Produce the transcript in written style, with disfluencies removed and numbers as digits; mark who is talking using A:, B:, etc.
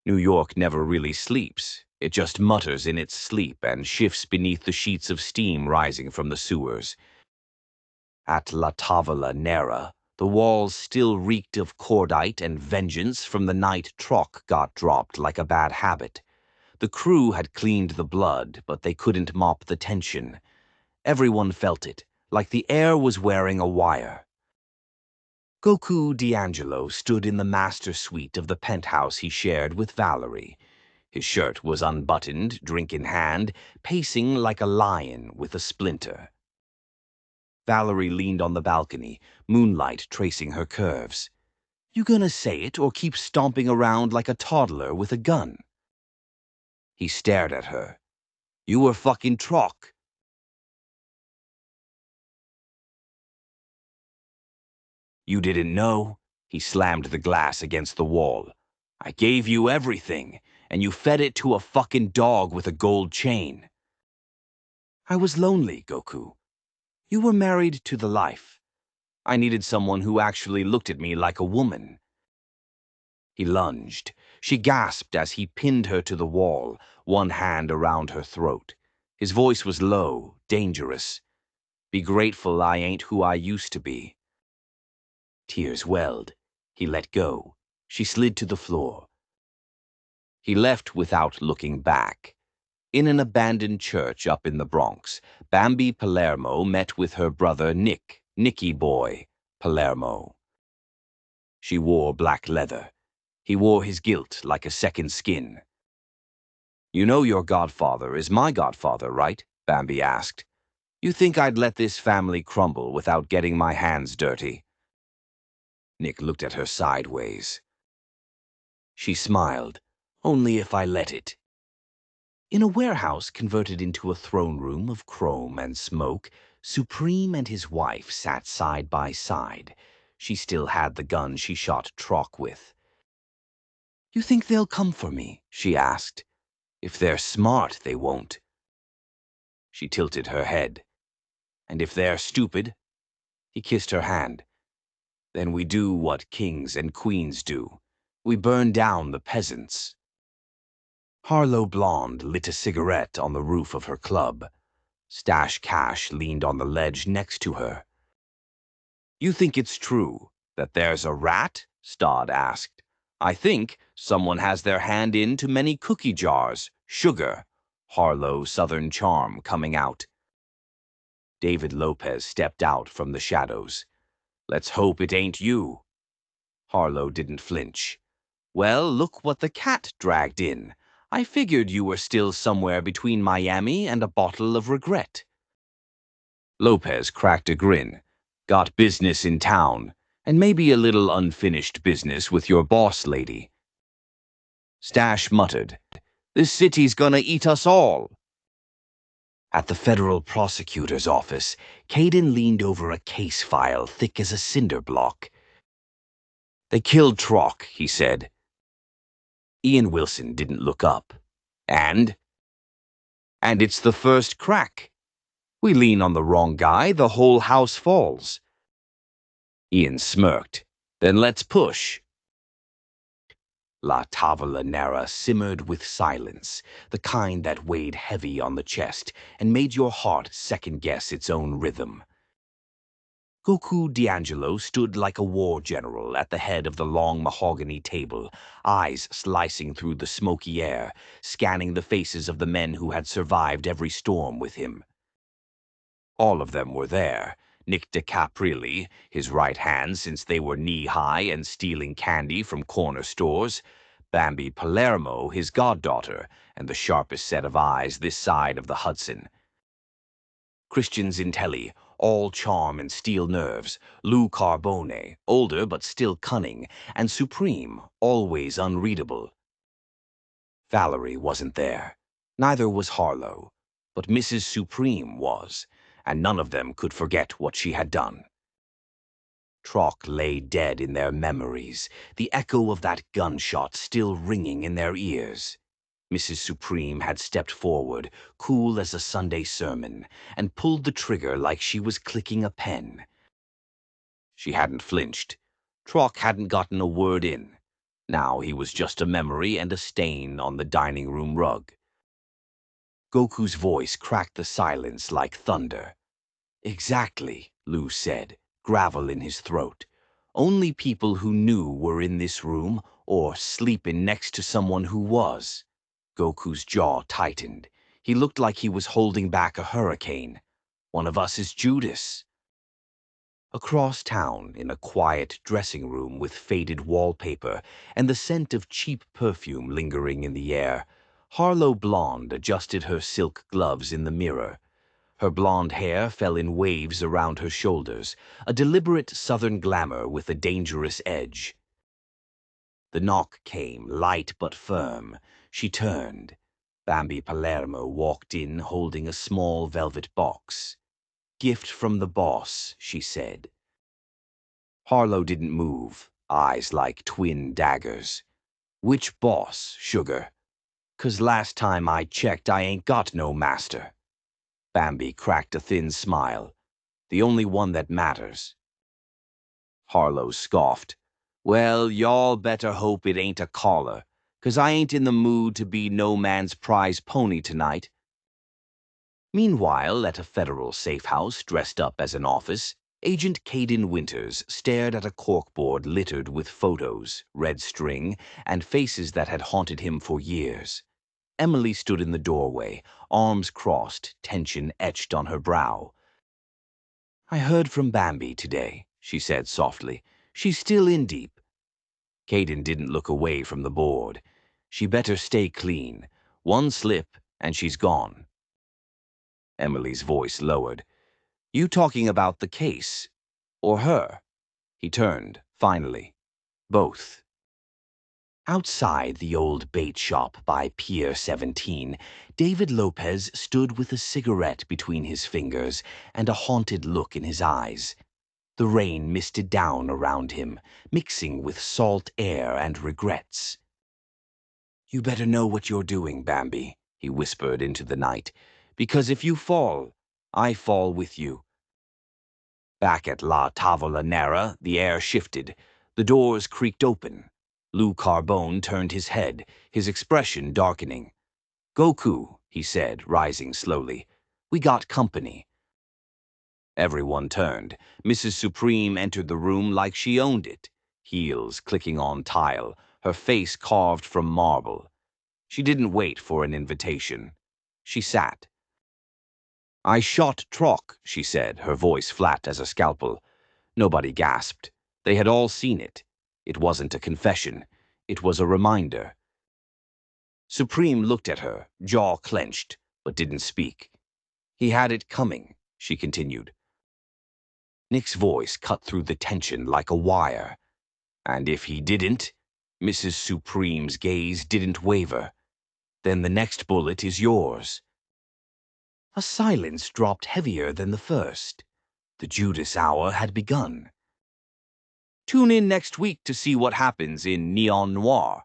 A: New York never really sleeps. It just mutters in its sleep and shifts beneath the sheets of steam rising from the sewers. At La Tavola Nera, the walls still reeked of cordite and vengeance from the night Troc got dropped like a bad habit. The crew had cleaned the blood, but they couldn't mop the tension. Everyone felt it, like the air was wearing a wire. Goku D'Angelo stood in the master suite of the penthouse he shared with Valerie. His shirt was unbuttoned, drink in hand, pacing like a lion with a splinter. Valerie leaned on the balcony, moonlight tracing her curves. "You gonna say it or keep stomping around like a toddler with a gun?" He stared at her. "You were fucking Troc." "You didn't know?" He slammed the glass against the wall. "I gave you everything, and you fed it to a fucking dog with a gold chain." "I was lonely, Goku. You were married to the life. I needed someone who actually looked at me like a woman." He lunged. She gasped as he pinned her to the wall, one hand around her throat. His voice was low, dangerous. "Be grateful I ain't who I used to be." Tears welled. He let go. She slid to the floor. He left without looking back. In an abandoned church up in the Bronx, Bambi Palermo met with her brother Nicky Boy Palermo. She wore black leather. He wore his guilt like a second skin. "You know your godfather is my godfather, right?" Bambi asked. "You think I'd let this family crumble without getting my hands dirty?" Nick looked at her sideways. She smiled. "Only if I let it." In a warehouse converted into a throne room of chrome and smoke, Supreme and his wife sat side by side. She still had the gun she shot Troc with. "You think they'll come for me?" she asked. "If they're smart, they won't." She tilted her head. "And if they're stupid?" He kissed her hand. "Then we do what kings and queens do. We burn down the peasants." Harlow Blonde lit a cigarette on the roof of her club. Stash Cash leaned on the ledge next to her. "You think it's true that there's a rat?" Stodd asked. "I think someone has their hand in too many cookie jars. Sugar." Harlow Southern charm coming out. David Lopez stepped out from the shadows. "Let's hope it ain't you." Harlow didn't flinch. "Well, look what the cat dragged in. I figured you were still somewhere between Miami and a bottle of regret." Lopez cracked a grin. "Got business in town, and maybe a little unfinished business with your boss lady." Stash muttered, "This city's gonna eat us all." At the federal prosecutor's office, Caden leaned over a case file thick as a cinder block. "They killed Troc," he said. Ian Wilson didn't look up. And it's the first crack. We lean on the wrong guy, the whole house falls." Ian smirked. "Then let's push." La Tavola Nera simmered with silence, the kind that weighed heavy on the chest and made your heart second-guess its own rhythm. Goku D'Angelo stood like a war general at the head of the long mahogany table, eyes slicing through the smoky air, scanning the faces of the men who had survived every storm with him. All of them were there. Nick DeCaprile, his right hand since they were knee-high and stealing candy from corner stores, Bambi Palermo, his goddaughter, and the sharpest set of eyes this side of the Hudson. Christian Zintelli, all charm and steel nerves, Lou Carbone, older but still cunning, and Supreme, always unreadable. Valerie wasn't there. Neither was Harlow. But Mrs. Supreme was, and none of them could forget what she had done. Troc lay dead in their memories, the echo of that gunshot still ringing in their ears. Mrs. Supreme had stepped forward, cool as a Sunday sermon, and pulled the trigger like she was clicking a pen. She hadn't flinched. Troc hadn't gotten a word in. Now he was just a memory and a stain on the dining room rug. Goku's voice cracked the silence like thunder. Exactly, Lou said, gravel in his throat. Only people who knew were in this room or sleeping next to someone who was. Goku's jaw tightened. He looked like he was holding back a hurricane. One of us is Judas. Across town, in a quiet dressing room with faded wallpaper and the scent of cheap perfume lingering in the air, Harlow Blonde adjusted her silk gloves in the mirror. Her blonde hair fell in waves around her shoulders, a deliberate southern glamour with a dangerous edge. The knock came, light but firm. She turned. Bambi Palermo walked in holding a small velvet box. "Gift from the boss," she said. Harlow didn't move, eyes like twin daggers. "Which boss, sugar? 'Cause last time I checked, I ain't got no master." Bambi cracked a thin smile. "The only one that matters." Harlow scoffed. "Well, y'all better hope it ain't a caller, 'cause I ain't in the mood to be no man's prize pony tonight." Meanwhile, at a federal safe house dressed up as an office, Agent Caden Winters stared at a corkboard littered with photos, red string, and faces that had haunted him for years. Emily stood in the doorway, arms crossed, tension etched on her brow. "I heard from Bambi today," she said softly. "She's still in deep." Caden didn't look away from the board. "She better stay clean. One slip, and she's gone." Emily's voice lowered. "You talking about the case? Or her?" He turned, finally. "Both." Outside the old bait shop by Pier 17, David Lopez stood with a cigarette between his fingers and a haunted look in his eyes. The rain misted down around him, mixing with salt air and regrets. "You better know what you're doing, Bambi," he whispered into the night, "because if you fall, I fall with you." Back at La Tavola Nera, the air shifted. The doors creaked open. Lou Carbone turned his head, his expression darkening. "Goku," he said, rising slowly. "We got company." Everyone turned. Mrs. Supreme entered the room like she owned it, heels clicking on tile, her face carved from marble. She didn't wait for an invitation. She sat. "I shot Trock," she said, her voice flat as a scalpel. Nobody gasped. They had all seen it. It wasn't a confession. It was a reminder. Supreme looked at her, jaw clenched, but didn't speak. "He had it coming," she continued. Nick's voice cut through the tension like a wire. "And if he didn't?" Mrs. Supreme's gaze didn't waver. "Then the next bullet is yours." A silence dropped heavier than the first. The Judas hour had begun. Tune in next week to see what happens in Neon Noir,